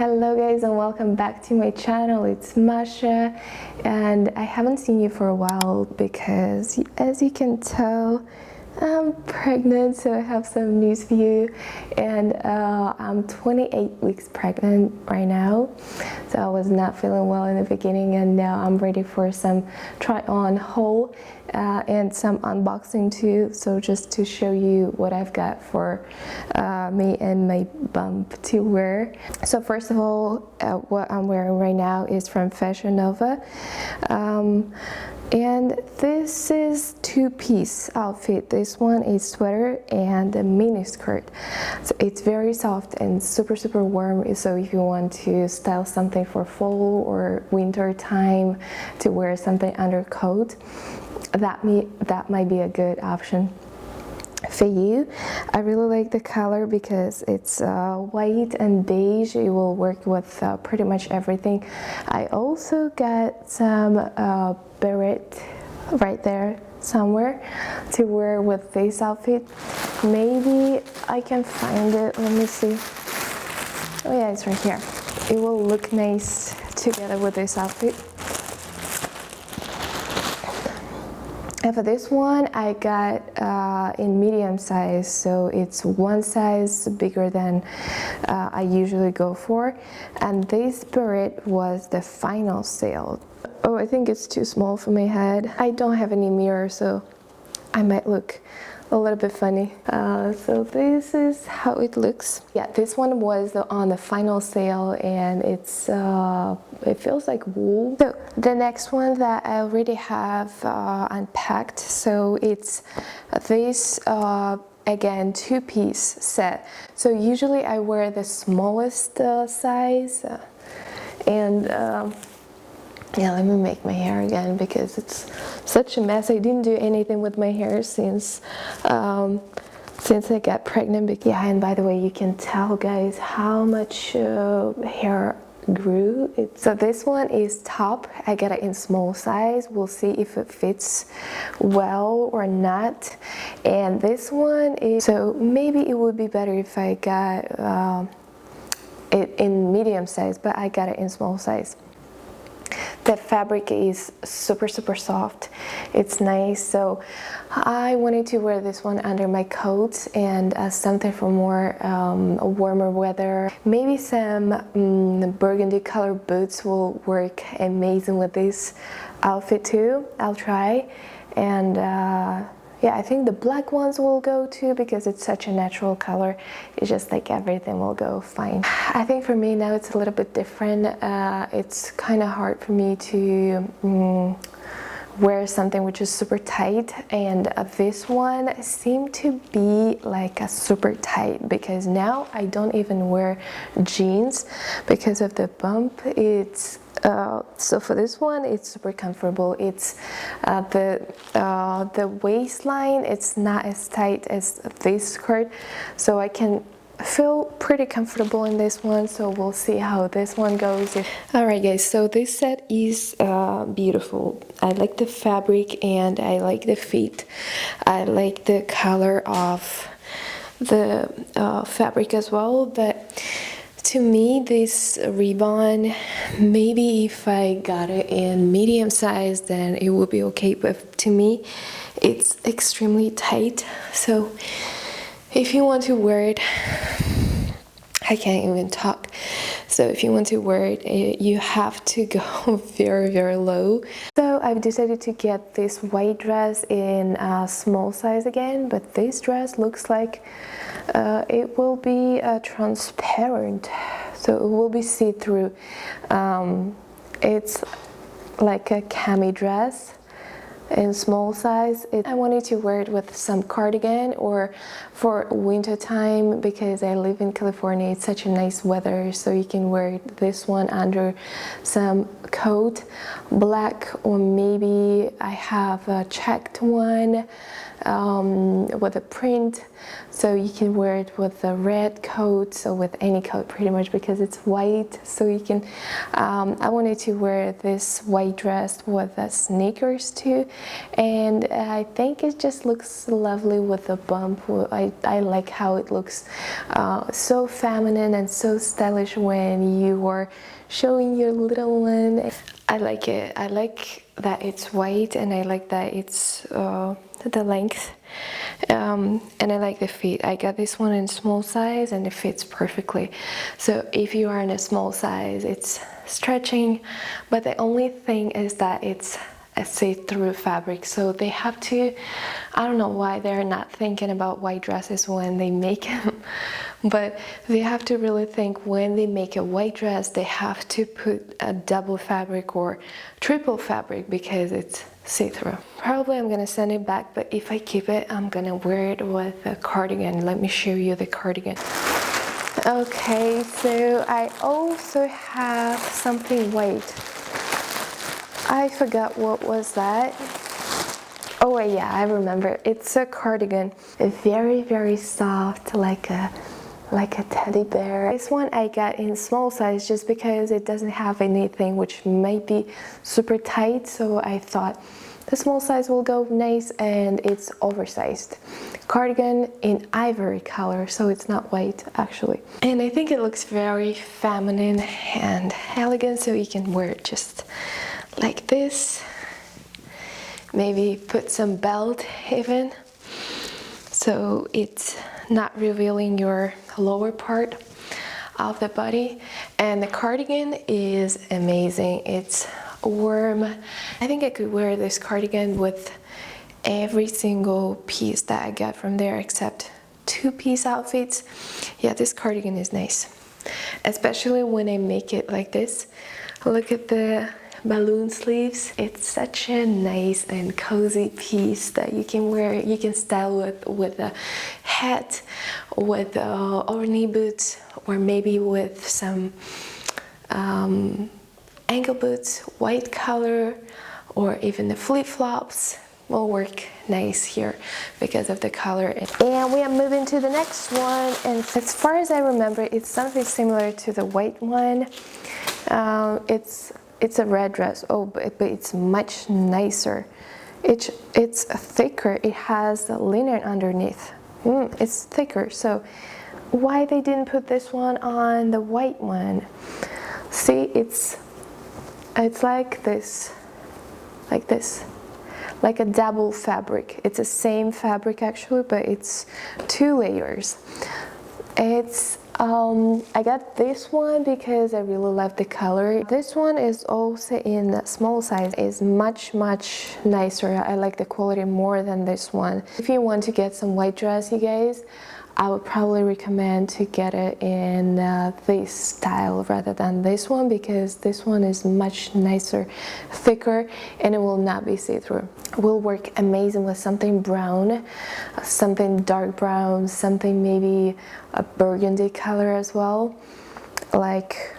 Hello guys and welcome back to my channel. It's Masha and I haven't seen you for a while because as you can tell I'm pregnant, so I have some news for you. And I'm 28 weeks pregnant right now, so I was not feeling well in the beginning, and now I'm ready for some try on haul and some unboxing too, so just to show you what I've got for me and my bump to wear. So first of all, what I'm wearing right now is from Fashion Nova. And this is two-piece outfit. This one is sweater and a mini skirt. So it's very soft and super warm. So if you want to style something for fall or winter time to wear something under coat, that might be a good option for you. I really like the color because it's white and beige. It will work with pretty much everything. I also got some beret right there somewhere to wear with this outfit. Maybe I can find it. Let me see. Oh yeah, it's right here. It will look nice together with this outfit. And for this one, I got in medium size, so it's one size bigger than I usually go for. And this beret was the final sale. Oh, I think it's too small for my head. I don't have any mirror, so I might look a little bit funny. So this is how it looks. Yeah, this one was on the final sale, and it feels like wool. So the next one that I already have unpacked, so it's this again two-piece set. So usually I wear the smallest size, and yeah, let me make my hair again because it's such a mess. I didn't do anything with my hair since I got pregnant. Yeah, and by the way, you can tell guys how much hair grew. So this one is top. I got it in small size. We'll see if it fits well or not. And this one is, so maybe it would be better if I got it in medium size, but I got it in small size. The fabric is super soft. It's nice, so I wanted to wear this one under my coat and something for more warmer weather. Maybe some burgundy color boots will work amazing with this outfit too. I'll try. And yeah, I think the black ones will go too because it's such a natural color. It's just like everything will go fine. I think for me now it's a little bit different. It's kind of hard for me to wear something which is super tight, and this one seemed to be like a super tight because now I don't even wear jeans because of the bump. It's so for this one it's super comfortable. It's the waistline, it's not as tight as this skirt, so I can feel pretty comfortable in this one. So we'll see how this one goes. Alright guys, so this set is beautiful. I like the fabric and I like the fit. I like the color of the fabric as well, but to me this ribbon, maybe if I got it in medium size then it would be okay, but to me it's extremely tight. So if you want to wear it, I can't even talk. So if you want to wear it, you have to go very low. So I've decided to get this white dress in small size again, but this dress looks like it will be transparent, so it will be see-through. It's like a cami dress in small size. I wanted to wear it with some cardigan or for winter time because I live in California. It's such a nice weather, so you can wear this one under some coat, black, or maybe I have a checked one with a print, so you can wear it with a red coat or with any coat pretty much because it's white. So you can I wanted to wear this white dress with sneakers too, and I think it just looks lovely with the bump. I like how it looks so feminine and so stylish when you are showing your little one. I like it. I like that it's white, and I like that it's the length, and I like the fit. I got this one in small size and it fits perfectly. So if you are in a small size, it's stretching, but the only thing is that it's a see-through fabric, so they have to, I don't know why they're not thinking about white dresses when they make them, but they have to really think when they make a white dress, they have to put a double fabric or triple fabric because it's see-through. Probably I'm gonna send it back, but if I keep it, I'm gonna wear it with a cardigan. Let me show you the cardigan. Okay, so I also have something white. I forgot what was that. Oh yeah, I remember. It's a cardigan. Very, very soft, like a teddy bear. This one I got in small size just because it doesn't have anything which might be super tight, so I thought the small size will go nice, and it's oversized. Cardigan in ivory color, so it's not white actually. And I think it looks very feminine and elegant, so you can wear it just like this. Maybe put some belt even, so it's not revealing your lower part of the body. And the cardigan is amazing. It's warm. I think I could wear this cardigan with every single piece that I got from there except two-piece outfits. Yeah, this cardigan is nice, especially when I make it like this. Look at the balloon sleeves. It's such a nice and cozy piece that you can wear. You can style with a hat, with knee boots, or maybe with some ankle boots, white color, or even the flip-flops will work nice here because of the color. And we are moving to the next one, and as far as I remember, it's something similar to the white one. It's a red dress. Oh, but it's much nicer. It's thicker. It has linen underneath. It's thicker. So why they didn't put this one on the white one? See, it's like this, like a double fabric. It's the same fabric actually, but it's 2 layers. It's I got this one because I really love the color. This one is also in a small size. It's much nicer. I like the quality more than this one. If you want to get some white dress, you guys, I would probably recommend to get it in this style rather than this one, because this one is much nicer, thicker, and it will not be see-through. It will work amazing with something brown, something dark brown, something maybe a burgundy color as well, like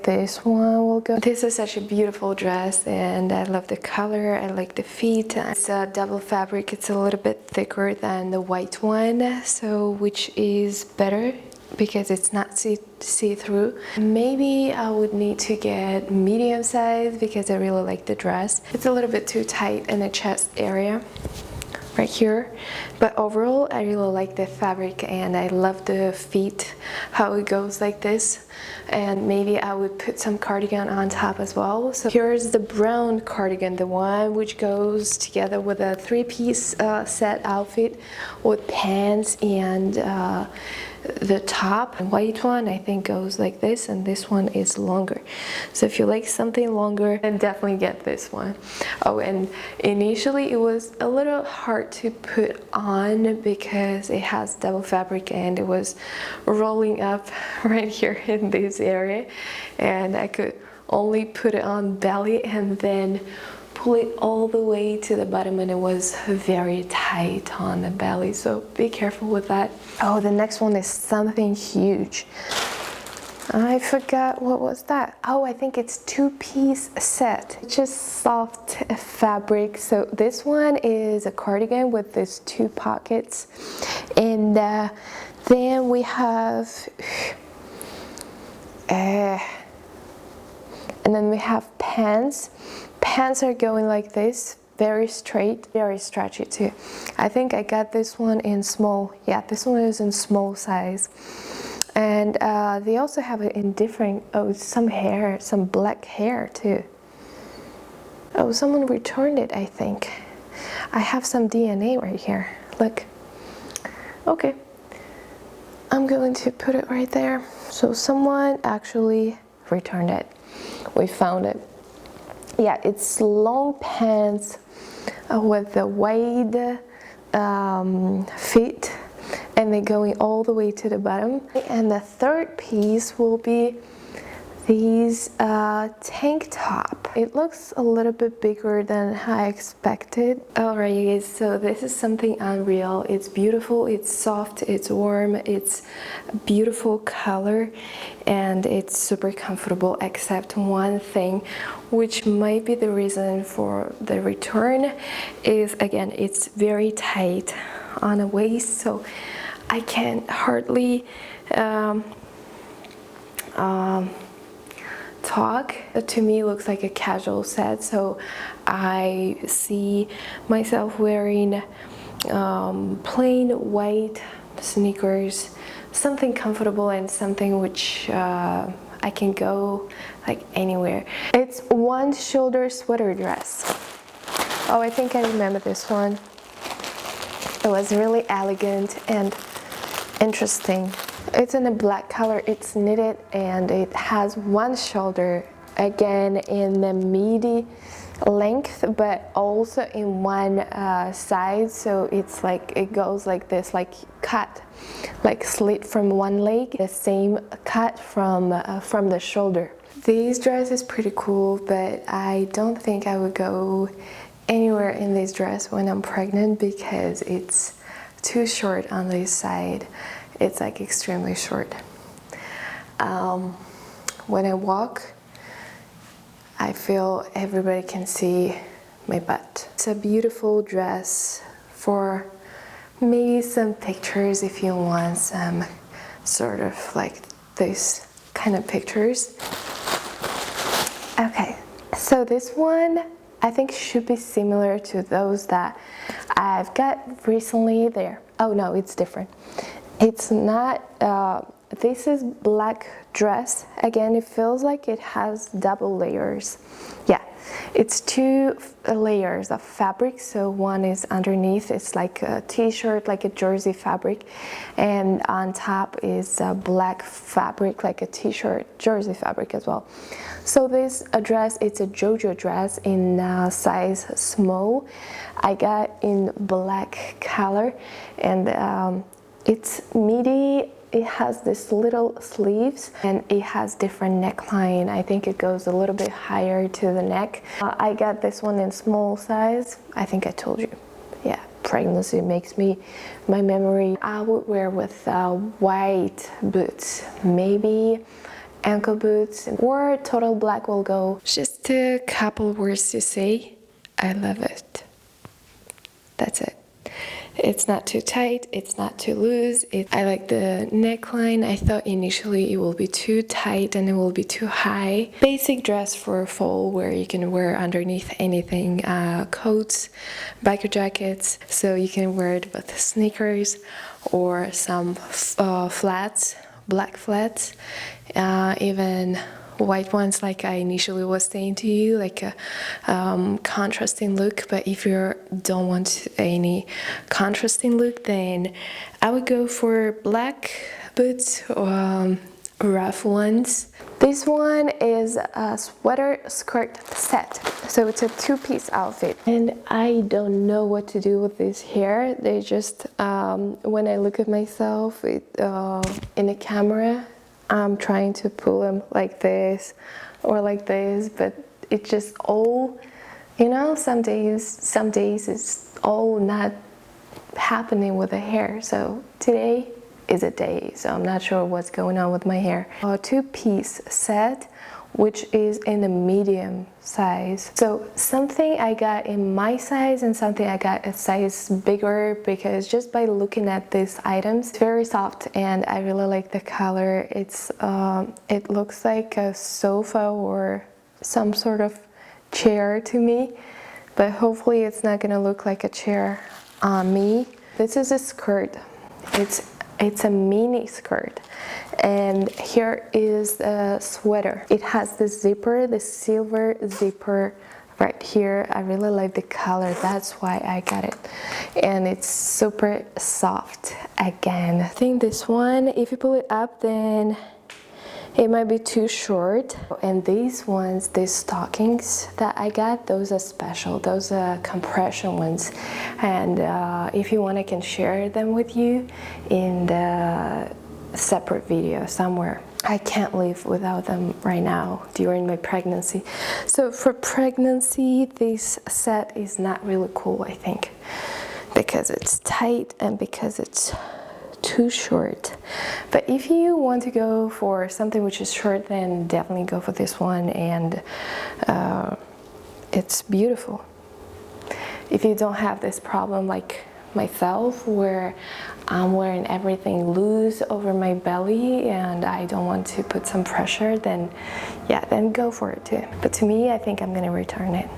this one will go. This is such a beautiful dress, and I love the color. I like the fit. It's a double fabric. It's a little bit thicker than the white one, so which is better because it's not see-through. Maybe I would need to get medium size because I really like the dress. It's a little bit too tight in the chest area right here, but overall I really like the fabric and I love the fit, how it goes like this. And maybe I would put some cardigan on top as well. So here's the brown cardigan, the one which goes together with a 3-piece set outfit with pants and the top. The white one I think goes like this, and this one is longer. So if you like something longer, then definitely get this one. Oh, and initially it was a little hard to put on because it has double fabric and it was rolling up right here in this area, and I could only put it on belly and then pull it all the way to the bottom, and it was very tight on the belly, so be careful with that. Oh, the next one is something huge. I forgot what was that. Oh, I think it's 2-piece set. It's just soft fabric. So this one is a cardigan with these 2 pockets, and then we have and then we have pants. Pants are going like this, very straight, very stretchy too. I think I got this one in small. Yeah, this one is in small size. And they also have it in different, oh, some hair, some black hair too. Oh, someone returned it, I think. I have some DNA right here. Look. Okay. I'm going to put it right there. So someone actually returned it. We found it. Yeah, it's long pants with the wide feet, and they're going all the way to the bottom. And the third piece will be these tank top. It looks a little bit bigger than I expected. Alright you guys, so this is something unreal. It's beautiful, it's soft, it's warm, it's a beautiful color, and it's super comfortable, except one thing, which might be the reason for the return, is again, it's very tight on the waist, so I can hardly talk. To me it looks like a casual set, so I see myself wearing plain white sneakers, something comfortable and something which I can go like anywhere. It's one shoulder sweater dress. Oh, I think I remember this one. It was really elegant and interesting. It's in a black color, it's knitted, and it has one shoulder, again in the midi length, but also in one side, so it's like, it goes like this, like cut, like slit from one leg, the same cut from the shoulder. This dress is pretty cool, but I don't think I would go anywhere in this dress when I'm pregnant because it's too short on this side. It's like extremely short. When I walk, I feel everybody can see my butt. It's a beautiful dress for maybe some pictures if you want some sort of like this kind of pictures. Okay, so this one I think should be similar to those that I've got recently there. Oh no, it's different. It's not, this is black dress. Again, it feels like it has double layers. Yeah, it's two layers of fabric. So one is underneath, it's like a t-shirt, like a jersey fabric. And on top is a black fabric, like a t-shirt, jersey fabric as well. So this dress, it's a Jojo dress in size small. I got in black color, and it's midi. It has this little sleeves and it has different neckline. I think it goes a little bit higher to the neck. I got this one in small size. I think I told you. Yeah, pregnancy makes me, my memory. I would wear with white boots, maybe ankle boots, or total black will go. Just a couple words to say. I love it. That's it. It's not too tight, it's not too loose. I like the neckline. I thought initially it will be too tight and it will be too high. Basic dress for fall where you can wear underneath anything, coats, biker jackets, so you can wear it with sneakers or some flats, black flats, even white ones like I initially was saying to you, like a contrasting look. But if you don't want any contrasting look, then I would go for black boots or rough ones. This one is a sweater skirt set, so it's a two-piece outfit, and I don't know what to do with this hair. They just when I look at myself in the camera, I'm trying to pull them like this or like this, but it just all, you know, some days it's all not happening with the hair. So today is a day, so I'm not sure what's going on with my hair. A two-piece set, which is in the medium size. So something I got in my size and something I got a size bigger, because just by looking at these items, it's very soft and I really like the color. It's it looks like a sofa or some sort of chair to me. but hopefully it's not gonna look like a chair on me. This is a skirt. It's a mini skirt, and here is the sweater. It has the zipper, the silver zipper right here. I really like the color, that's why I got it, and it's super soft. Again, I think this one, if you pull it up, then it might be too short. And these ones, these stockings that I got, those are special. Those are compression ones, and if you want, I can share them with you in the separate video somewhere. I can't live without them right now during my pregnancy. So for pregnancy, this set is not really cool, I think, because it's tight and because it's too short. But if you want to go for something which is short, then definitely go for this one, and it's beautiful. If you don't have this problem like myself, where I'm wearing everything loose over my belly and I don't want to put some pressure, then yeah, then go for it too. But to me, I think I'm gonna return it.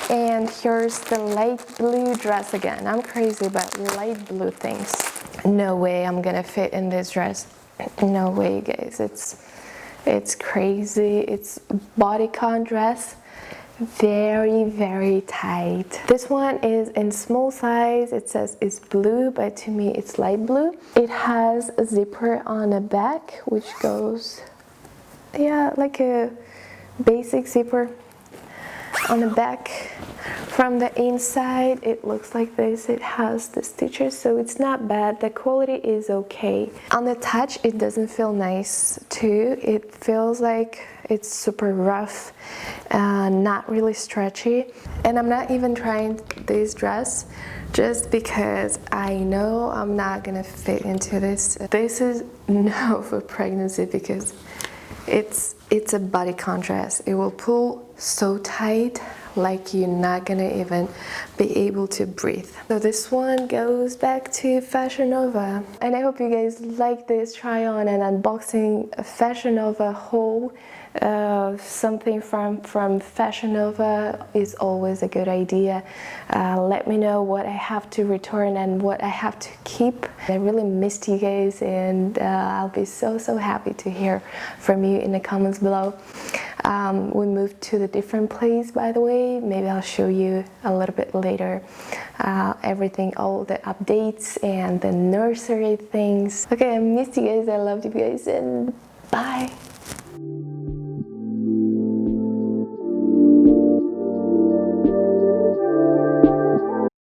And here's the light blue dress again. I'm crazy about light blue things. No way I'm gonna fit in this dress. No way, guys. It's crazy. It's bodycon dress. Very, very tight. This one is in small size. It says it's blue, but to me it's light blue. It has a zipper on the back, which goes, yeah, like a basic zipper on the back. From the inside, it looks like this. It has the stitches, so it's not bad. The quality is okay. On the touch, it doesn't feel nice too. It feels like it's super rough, not really stretchy. And I'm not even trying this dress just because I know I'm not gonna fit into this. This is no for pregnancy because it's a bodycon dress. It will pull so tight, like you're not gonna even be able to breathe. So this one goes back to Fashion Nova, and I hope you guys like this try on and unboxing a Fashion Nova haul. Something from Fashion Nova is always a good idea. Let me know what I have to return and what I have to keep. I really missed you guys, and I'll be so happy to hear from you in the comments below. We moved to the different place, by the way. Maybe I'll show you a little bit later everything, all the updates and the nursery things. Okay, I missed you guys. I loved you guys, and bye.